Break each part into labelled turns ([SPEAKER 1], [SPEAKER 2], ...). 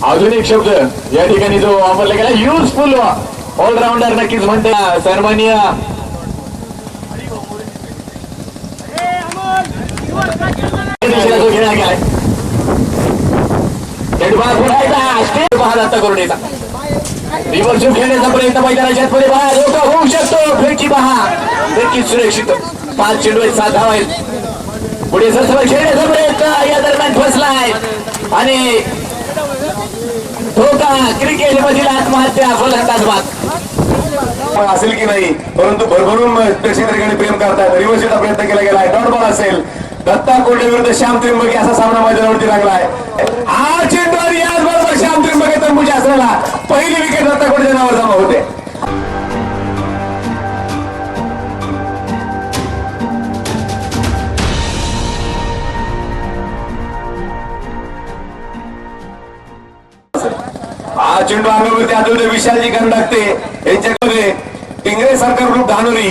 [SPEAKER 1] अजून एक शब्द या ठिकाणी जो वापरला गेला युजफुल ऑलराऊंडर नक्कीच म्हणते सन्माननीय घेण्यात गेलाय करून येतात रिव्हर्स खेळण्याचा प्रयत्न मैदानाच्या मध्ये बहा धोका होऊ शकतो फेटची बहा नक्कीच सुरक्षित 5 चेंडू 7 धावा आहेत पुढे सरसभा खेळण्याचा प्रयत्न या दरम्यान फसलाय आणि धोका क्रिकेट मधील आत्महत्या फलंदाज बाद
[SPEAKER 2] असेल की नाही परंतु भरभरून प्रेक्षकांकडे प्रेम करतात रिव्हर्सचा प्रयत्न केला गेलाय डॉट बॉल असेल दत्ता कोल्हे विरुद्ध श्याम त्रिंबके असा सामना मैदानावरती लागलाय हा चेंडू आणि याचबरोबर श्याम त्रिंबके तंबूच्या असलेला पहिली विकेट दत्ता कोल्हेच्या नावावर जमा होते हा चेंडू अंगावरती आदळते विशालजी कंडाकते यांच्याकडे टिंगरे सरकार ग्रुप धानोरी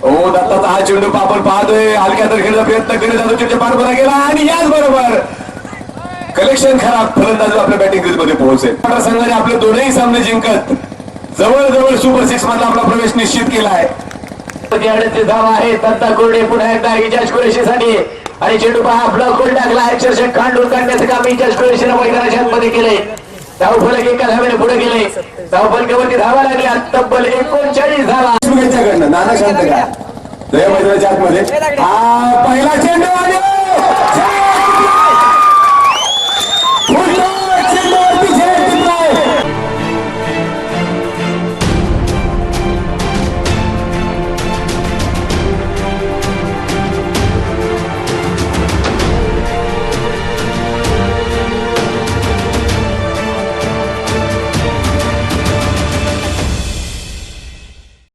[SPEAKER 2] हो दत्ताचा हा चेंडू आपण पाहतोय हलक्या तर खेळायचा प्रयत्न करीत जातो चेंडू पार बरा गेला आणि याच बरोबर कलेक्शन खराब फलंदाज आपल्या बॅटिंग क्रीज मध्ये पोहोचेल संघाने आपले दोनही सामने जिंकत जवळ सुपर 6 मधला आपला प्रवेश निश्चित केला आहे
[SPEAKER 1] धावा आहे दत्ता कोरडे पुन्हा एकदा इजाज कुरेशीसाठी आणि चेंडू पहा ब्लॉक करून टाकला अक्षरशः खांडून काढण्याचं काम इजाज कुरेशीने मैदानाच्या आतमध्ये केले धावफलक एका धावेने पुढे गेले धावफलकावरती धावा लागल्या तब्बल 39 धावा
[SPEAKER 2] नाना शांत का मैदानाच्या आतमध्ये हा पहिला चेंडू